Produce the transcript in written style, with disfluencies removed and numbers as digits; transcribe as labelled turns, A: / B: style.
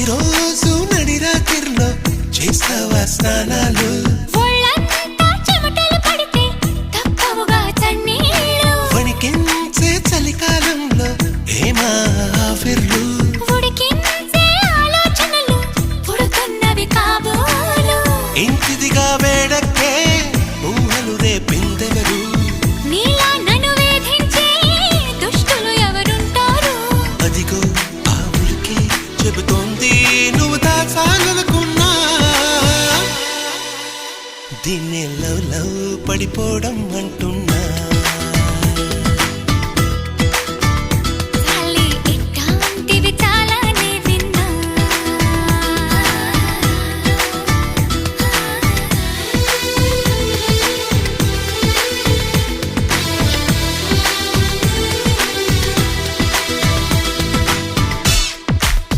A: ప్రతిరోజు నడిరాత్రిలో చేస్తావా స్నానాలు వణికించే చలికాలంలో ఏమా ఆఫర్లు ఇంటిదిగా వేడక్కే ఊహలు రేపిందెవరు అదిగో ఆ ఉలికి చెబుతోంది నువ్వు దాచాలనుకున్నా దీన్ని లవ్ లవ్ పడిపోవడం అంటున్నా